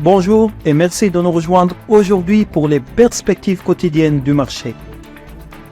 Bonjour et merci de nous rejoindre aujourd'hui pour les perspectives quotidiennes du marché.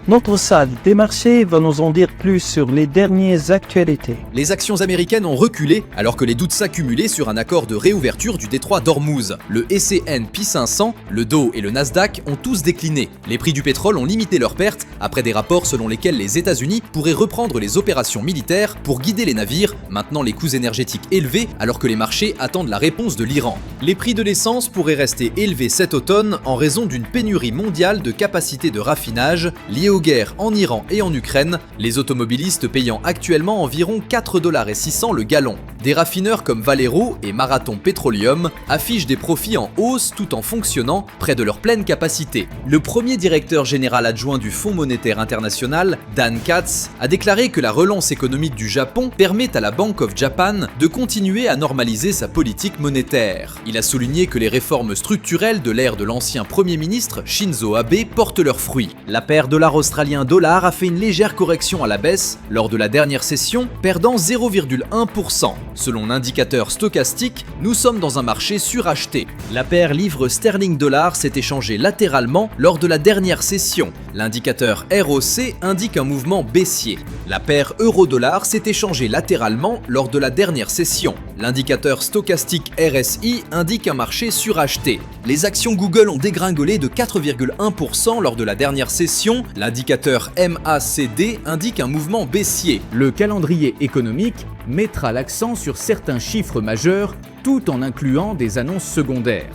Notre salle des marchés va nous en dire plus sur les dernières actualités. Les actions américaines ont reculé alors que les doutes s'accumulaient sur un accord de réouverture du détroit d'Ormuz. Le S&P 500, le Dow et le Nasdaq ont tous décliné. Les prix du pétrole ont limité leurs pertes après des rapports selon lesquels les États-Unis pourraient reprendre les opérations militaires pour guider les navires, maintenant les coûts énergétiques élevés alors que les marchés attendent la réponse de l'Iran. Les prix de l'essence pourraient rester élevés cet automne en raison d'une pénurie mondiale de capacités de raffinage liée aux guerres en Iran et en Ukraine, les automobilistes payant actuellement environ 4,6 $ le gallon. Des raffineurs comme Valero et Marathon Petroleum affichent des profits en hausse tout en fonctionnant près de leur pleine capacité. Le premier directeur général adjoint du Fonds monétaire international, Dan Katz, a déclaré que la relance économique du Japon permet à la Bank of Japan de continuer à normaliser sa politique monétaire. Il a souligné que les réformes structurelles de l'ère de l'ancien Premier ministre Shinzo Abe portent leurs fruits. La paire dollar australien dollar a fait une légère correction à la baisse lors de la dernière session, perdant 0,1%. Selon l'indicateur stochastique, nous sommes dans un marché suracheté. La paire livre sterling dollar s'est échangée latéralement lors de la dernière session. L'indicateur ROC indique un mouvement baissier. La paire euro-dollar s'est échangée latéralement lors de la dernière session. L'indicateur stochastique RSI indique un marché suracheté. Les actions Google ont dégringolé de 4,1% lors de la dernière session. L'indicateur MACD indique un mouvement baissier. Le calendrier économique mettra l'accent sur certains chiffres majeurs tout en incluant des annonces secondaires.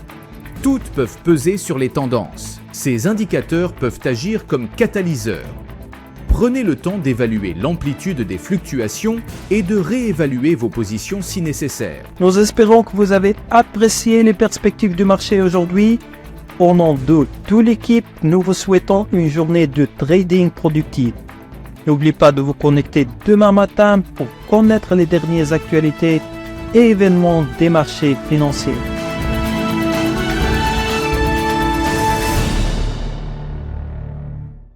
Toutes peuvent peser sur les tendances. Ces indicateurs peuvent agir comme catalyseurs. Prenez le temps d'évaluer l'amplitude des fluctuations et de réévaluer vos positions si nécessaire. Nous espérons que vous avez apprécié les perspectives du marché aujourd'hui. Au nom de toute l'équipe, nous vous souhaitons une journée de trading productive. N'oubliez pas de vous connecter demain matin pour connaître les dernières actualités et événements des marchés financiers.